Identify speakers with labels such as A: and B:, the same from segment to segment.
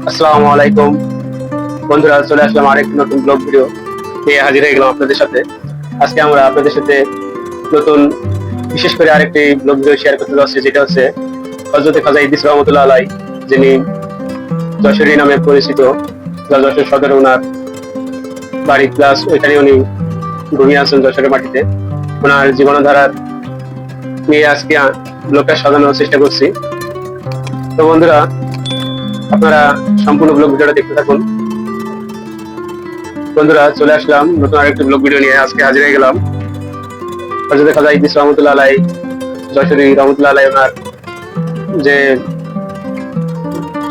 A: আসসালামু আলাইকুম বন্ধুরা, চলে আসলাম আরেকটি নতুন ব্লগ ভিডিও নিয়ে হাজির হয়ে গেলাম আপনাদের সাথে। আজকে আমরা আপনাদের সাথে নতুন বিশেষ করে আরেকটি ব্লগ ভিডিও শেয়ার করতে যাচ্ছি, যেটা হচ্ছে হযরত খাজা ইদ্রিস রহমতুল্লাহ আলাই, যিনি যশোরী নামে পরিচিত। যা যশোর সদরে ওনার বাড়ি, প্লাস ওইখানে উনি ঘুমিয়ে আছেন যশোরের মাটিতে। ওনার জীবনধারার নিয়ে আজকে ব্লগটা সাজানোর চেষ্টা করছি। তো বন্ধুরা, আপনারা সম্পূর্ণ ব্লগ ভিডিওটা দেখতে থাকুন। বন্ধুরা, চলে আসলাম নতুন আরেকটি ব্লগ ভিডিও নিয়ে। আজকে হাজির হয়ে গেলাম হযরত খাজা ইদ্রিস রহমতুল্লাহ আলাই, যশোরী রহমতুল্লাহ আলাই, ওনার যে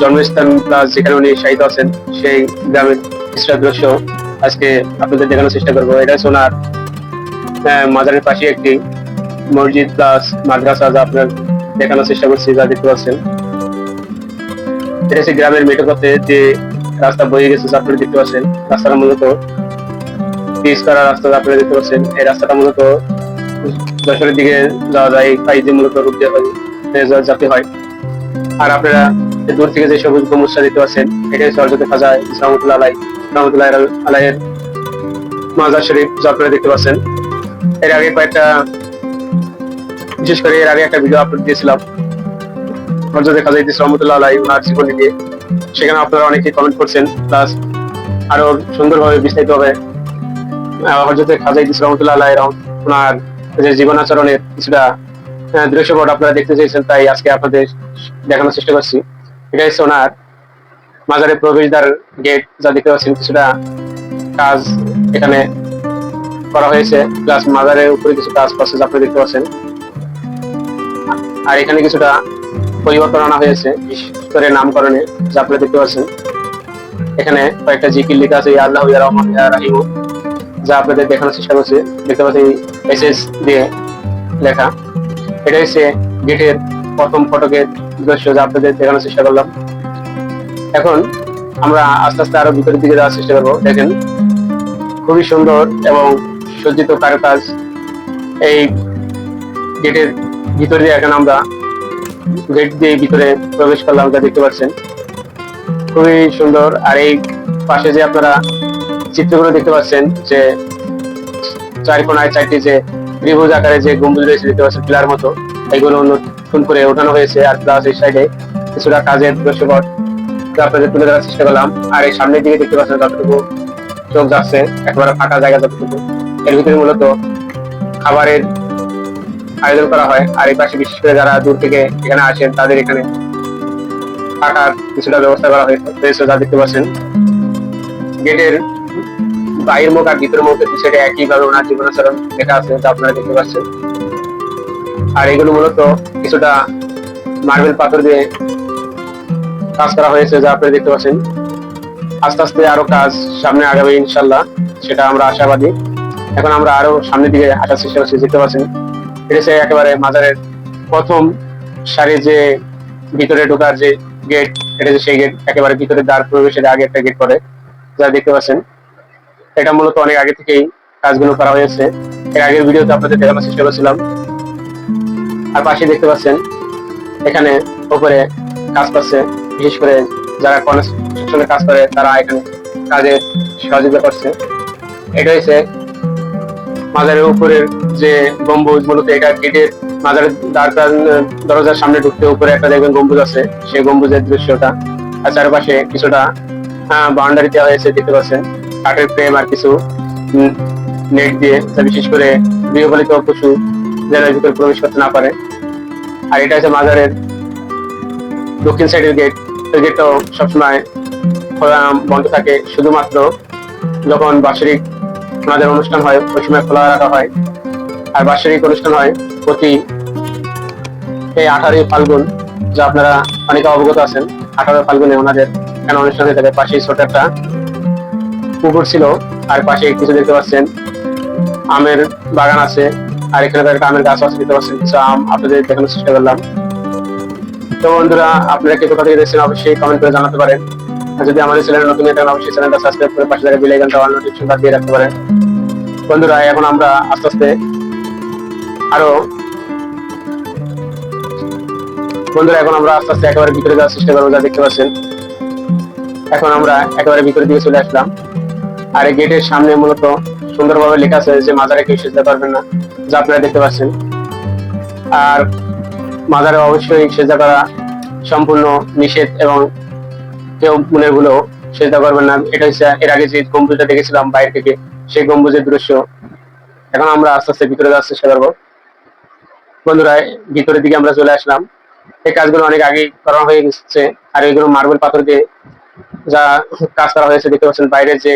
A: জন্মস্থান প্লাস যেখানে উনি শায়িত আছেন সেই গ্রামের কিছুটা দৃশ্য আজকে আপনাদের দেখানোর চেষ্টা করবো। এটা হচ্ছে ওনার মাজারের পাশে একটি মসজিদ প্লাস মাদ্রাসা, যা আপনার দেখানোর চেষ্টা করছি, যা দেখতে পাচ্ছেন। এটা হচ্ছে গ্রামের মেঠো পথে যে রাস্তা বয়ে গেছে, যা আপনারা দেখতে পাচ্ছেন। রাস্তাটা মূলত পিচ করা রাস্তা, যা আপনারা দেখতে পাচ্ছেন। এই রাস্তাটা মূলত যশোরের দিকে যাওয়া যায়, তাই যে মূলত রূপ দিয়ে যাতে হয়। আর আপনারা দূর থেকে যে সবুজ গম্বুজটা দেখতে পাচ্ছেন, এটা হচ্ছে হযরত খাজা ইদ্রিস রহমতুল্লাহ আলাই আলাইয়ের মাজার শরীফ, যা আপনারা দেখতে পাচ্ছেন। এর আগে কয়েকটা, বিশেষ করে এর আগে একটা ভিডিও আপলোড দিয়েছিলাম হযরত খাজা ইদ্রিস রহমতুল্লাহ আলাই ওনার জীবনী দিয়ে। সেখানে আপনারা অনেকে কমেন্ট করছেন, প্লাস আরো সুন্দরভাবে বিস্তারিতভাবে হযরত খাজা ইদ্রিস রহমতুল্লাহ আলাই ওনার যে জীবন আচরণের কিছুটা দৃশ্যপট আপনারা দেখতে চেয়েছেন, তাই আজকে আপনাদের দেখানোর চেষ্টা করছি। এটা হচ্ছে ওনার মাজারের প্রবেশদ্বার গেট, যা দেখতে পাচ্ছেন। কিছুটা কাজ এখানে করা হয়েছে, প্লাস মাজারের উপরে কিছু কাজ করছে, যা আপনারা দেখতে পাচ্ছেন। আর এখানে কিছুটা পরিবর্তন আনা হয়েছে, বিশেষ করে নামকরণে, যা আপনারা দেখতে পাচ্ছেন। এখানে কয়েকটা জিকির লেখা আছে, ইয়া আল্লাহু ইয়া রহমান ইয়া রাহিম, যা আপনাদের দেখানোর চেষ্টা করছে। দেখতে পাচ্ছেন এসএস দিয়ে লেখা। এটা হচ্ছে গেটের প্রথম ফটকের দৃশ্য, যা আপনাদের দেখানোর চেষ্টা করলাম। এখন আমরা আস্তে আস্তে আরো ভিতরের দিকে যাওয়ার চেষ্টা করবো। দেখেন, খুবই সুন্দর এবং সজ্জিত কারুকাজ এই গেটের ভিতরে দিয়ে। এখন আমরা গেট দিয়ে ভিতরে প্রবেশ করলাম, যা দেখতে পাচ্ছেন। খুবই সুন্দর। আর এই পাশে যে আপনারা চিত্রগুলো দেখতে পাচ্ছেন, যে চার কোনায় চারটি যে ত্রিভুজ আকারে যে গম্বুজ রয়েছে, দেখতে পাচ্ছেন পিলার মতো, এগুলো নতুন করে ওঠানো হয়েছে। আর প্লাস এই সাইডে কিছুটা কাজের দৃশ্যপট আপনাদের তুলে ধরার চেষ্টা করলাম। আর এই সামনের দিকে দেখতে পাচ্ছেন যতটুকু চোখ যাচ্ছে, একেবারে ফাঁকা জায়গা যতটুকু, এর ভিতরে মূলত খাবারের আয়োজন করা হয়। আর এই পাশে বিশেষ করে যারা দূর থেকে এখানে আসেন, তাদের এখানে থাকার কিছুটা ব্যবস্থা করা হয়েছে, যা দেখতে পাচ্ছেন। গেটের বাইরের মুখ আর ভিতরের মুখ সেটা একইভাবে ওনার জীবনাচরণ লেখা আছে, যা আপনারা দেখতে পাচ্ছেন। আর এগুলো মূলত কিছুটা মার্বেল পাথর দিয়ে কাজ করা হয়েছে, যা আপনারা দেখতে পাচ্ছেন। আস্তে আস্তে আরো কাজ সামনে আগাবে ইনশাল্লাহ, সেটা আমরা আশাবাদী। এখন আমরা আরো সামনের দিকে আসার চেষ্টা করছি। দেখতে পাচ্ছেন এটা হচ্ছে একেবারে মাজারের প্রথম সারির যে ভিতরে ঢোকার যে গেট, এটা হচ্ছে সেই গেট। একেবারে ভিতরে দ্বার প্রবেশের আগে একটা গেট পড়ে, যা দেখতে পাচ্ছেন। এটা মূলত অনেক আগে থেকেই কাজগুলো করা হয়েছে, এর আগের ভিডিওতে আপনাদের দেখানোর চেষ্টা করেছিলাম। আর পাশে দেখতে পাচ্ছেন এখানে উপরে কাজ করছে, বিশেষ করে যারা কনস্ট্রাকশনে কাজ করে, তারা এখানে কাজে সহযোগিতা করছে। এটা হচ্ছে মাজারের উপরের যে গম্বুজ, মূলত এটা গেটের মাজারের দরজার সামনে ঢুকতে উপরে একটা দেখবেন গম্বুজ আছে, সেই গম্বুজের দৃশ্যটা। আর চারপাশে কিছুটা বাউন্ডারি দেওয়া হয়েছে, দেখতে পাচ্ছেন, কাঠের ফ্রেম আর কিছু নেট দিয়ে, বিশেষ করে গৃহপালিত পশু যেন ভিতরে প্রবেশ করতে না পারে। আর এটা হচ্ছে মাজারের দক্ষিণ সাইডের গেট। ওই গেটটাও সবসময় বন্ধ থাকে, শুধুমাত্র যখন বাৎসরিক আমাদের অনুষ্ঠান হয় ওই সময় খোলা রাখা হয়। আর বাৎসরিক অনুষ্ঠান হয় প্রতি এই 18 ফাল্গুন, যা আপনারা অনেকে অবগত আছেন। 18 ফাল্গুনে ওনাদের এখানে অনুষ্ঠান হয়ে থাকে। পাশে ছোট একটা পুকুর ছিল, আর পাশে কিছু দেখতে পাচ্ছেন আমের বাগান আছে। আর এখানে একটা আমের গাছ আছে, দেখতে পাচ্ছেন। কিছু আম আপনাদের দেখানোর চেষ্টা করলাম। তো বন্ধুরা, আপনারা কে কোথা থেকে দেখছেন অবশ্যই কমেন্ট করে জানাতে পারেন। আর যদি আমাদের চ্যানেল নতুন হয়ে থাকেন, অবশ্যই চ্যানেলটা সাবস্ক্রাইব করে পাশে থাকা বেল আইকনটা অল নোটিফিকেশন দিয়ে রাখতে পারেন। বন্ধুরা, এখন আমরা আস্তে আস্তে একেবারে ভিতরে যাওয়ার চেষ্টা করবো, যা দেখতে পাচ্ছেন। এখন আমরা একেবারে ভিতরের দিকে চলে আসলাম। আর এই গেটের সামনে মূলত সুন্দরভাবে লেখা আছে যে মাজারে কেউ সেজদা করবেন না, যা আপনারা দেখতে পাচ্ছেন। আর মাজারে অবশ্যই সেজদা করা সম্পূর্ণ নিষেধ, এবং কেউ মনের ভুলেও সেজদা করবেন না। এটা হচ্ছে এর আগে যে গম্বুজটা দেখেছিলাম বাইরে থেকে, সেই গম্বুজের দৃশ্য। এখন আমরা আস্তে আস্তে ভিতরে যাওয়ার চেষ্টা করবো। বন্ধুরা, ভিতরের দিকে আমরা চলে আসলাম। এই কাজগুলো অনেক আগেই করা হয়ে গেছে। আর এগুলো মার্বেল পাথর দিয়ে যা কাজ করা হয়েছে দেখতে পাচ্ছেন। বাইরে যে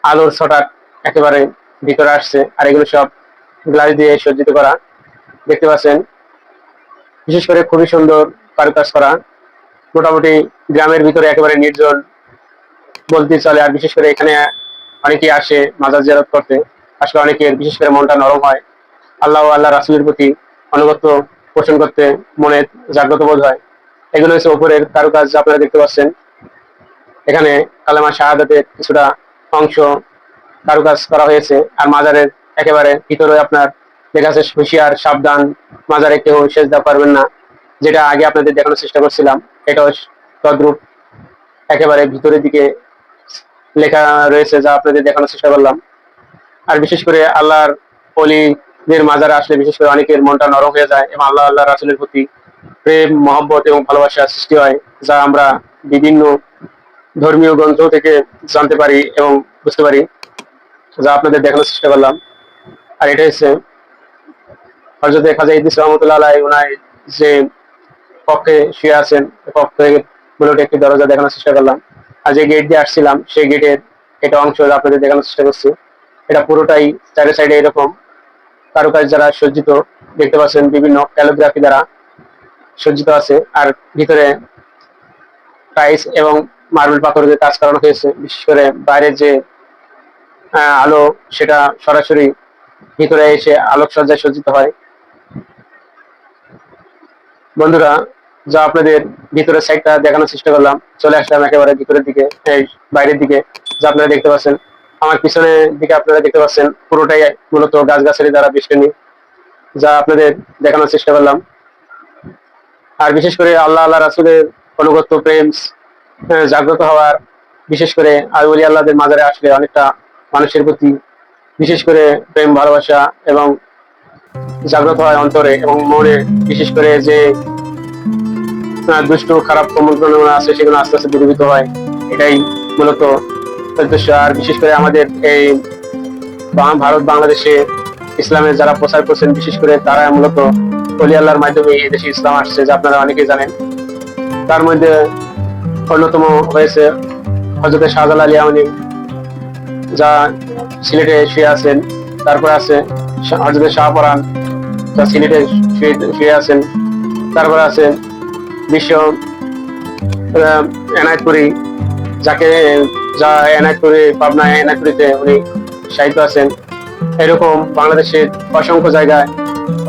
A: আলোর ছটা একেবারে ভিতরে আসছে, আর এগুলো সব গ্লাস দিয়ে সজ্জিত করা দেখতে পাচ্ছেন। বিশেষ করে খুবই সুন্দর কারুকাজ করা। মোটামুটি গ্রামের ভিতরে একেবারে নির্জন বলতে চলে। আর বিশেষ করে এখানে অনেকেই আসে মাজার জিয়ারত করতে। আসলে অনেকের বিশেষ করে মনটা নরম হয়, আল্লাহ ও আল্লাহ রাসূলের প্রতি আনুগত্য পোষণ করতে মনে জাগ্রত বোধ হয়। এগুলো হচ্ছে উপরের কারুকাজ, আপনারা দেখতে পাচ্ছেন। এখানে কালেমা শাহাদাতের কিছুটা অংশ কারুকাজ করা হয়েছে। আর মাজারের একেবারে ভিতরে আপনার লেখা আছে হুঁশিয়ার, সাবধান, মাজারে কেউ সেজদা পারবেন না। যেটা আগে আপনাদের দেখানোর চেষ্টা করছিলাম, এটাও তদ্রূপ একেবারে ভিতরের দিকে লেখা রয়েছে, যা আপনাদের দেখানোর চেষ্টা করলাম। আর বিশেষ করে আল্লাহর ওলিদের মাজারে আসলে বিশেষ করে অনেকের মনটা নরম হয়ে যায়, এবং আল্লাহ আল্লাহ রাসূলের প্রতি প্রেম, মহব্বত এবং ভালোবাসা সৃষ্টি হয়, যা আমরা বিভিন্ন ধর্মীয় গ্রন্থ থেকে জানতে পারি এবং বুঝতে পারি, যা আপনাদের দেখানোর চেষ্টা করলাম। আর এটা হচ্ছে হযরত খাজা ইদ্রিস রহমতুল্লাহ আলাইহি ওনার যে কক্ষে শুয়ে আছেন, কক্ষে মূলত একটি দরজা দেখানোর চেষ্টা করলাম। আর যে গেট দিয়ে আসছিলাম সেই গেটের এটা অংশ আপনাদের দেখানোর চেষ্টা করছি। এটা পুরোটাই চারি সাইডে এরকম কারুকাজ দ্বারা সজ্জিত দেখতে পাচ্ছেন, বিভিন্ন ক্যালিগ্রাফি দ্বারা সজ্জিত আছে। আর ভিতরে টাইলস এবং মার্বেল পাথর দিয়ে কাজ করানো হয়েছে। বিশেষ করে বাইরের যে আলো, সেটা সরাসরি ভিতরে এসে আলোকসজ্জায় সজ্জিত হয়। বন্ধুরা, যা আপনাদের ভিতরের সাইডটা দেখানোর চেষ্টা করলাম, চলে আসলাম একেবারে ভিতরের দিকে, এই বাইরের দিকে, যা আপনারা দেখতে পাচ্ছেন। আমার পিছনের দিকে আপনারা দেখতে পাচ্ছেন পুরোটাই মূলত গাছগাছালি দ্বারা বেষ্টনী, যা আপনাদের দেখানোর চেষ্টা করলাম। আর বিশেষ করে আল্লাহ আল্লাহ রাসূলের অনুগত্য, প্রেম জাগ্রত হওয়ার, বিশেষ করে আর ওলি আল্লাহদের মাজারে আসলে অনেকটা মানুষের প্রতি বিশেষ করে প্রেম, ভালোবাসা এবং জাগ্রত হয় অন্তরে এবং মনে। বিশেষ করে যে দুষ্ট খারাপ কর্মগুলো আছে, সেগুলো আস্তে আস্তে দূরীভূত হয়। এটাই মূলত উদ্দেশ্য। আর বিশেষ করে আমাদের এই ভারত বাংলাদেশে ইসলামের যারা প্রচার করছেন, বিশেষ করে তারা মূলত ওলি আল্লাহর মাধ্যমে এই দেশে ইসলাম আসছে, যা আপনারা অনেকেই জানেন। তার মধ্যে অন্যতম হয়েছে হযরত শাহজালাল ইয়ামানী, যা সিলেটে শুয়ে আছেন। তারপর আছে হযরত শাহপরান, যা সিলেটে শুয়ে আছেন। তারপর আছে বিশ্ব এনায়েতপুরী, যা এনায়েতপুরী, পাবনা এনায়েতপুরীতে উনি সাহিত্য আছেন। এরকম বাংলাদেশের অসংখ্য জায়গায়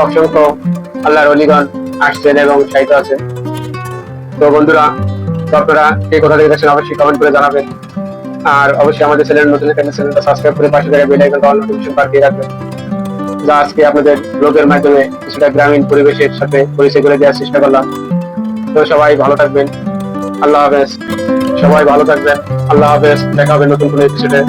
A: অসংখ্য আল্লাহর অলিগণ আসছেন এবং সাহিত্য আছেন। তো বন্ধুরা, আপনারা এই কথা দেখেছেন অবশ্যই কমেন্ট করে জানাবেন। আর অবশ্যই আমাদের চ্যানেল নতুন চ্যানেলটা সাবস্ক্রাইব করে পাশে থাকা বেল আইকনটা অল নোটিফিকেশন বার দিয়ে রাখবেন, যা আজকে আপনাদের ব্লগের মাধ্যমে কিছুটা গ্রামীণ পরিবেশের সাথে পরিচয় করে দেওয়ার চেষ্টা করলাম। তো সবাই ভালো থাকবেন, আল্লাহ হাফেজ। সবাই ভালো থাকবেন, আল্লাহ হাফেজ। দেখা হবে নতুন কোনো এপিসোডে।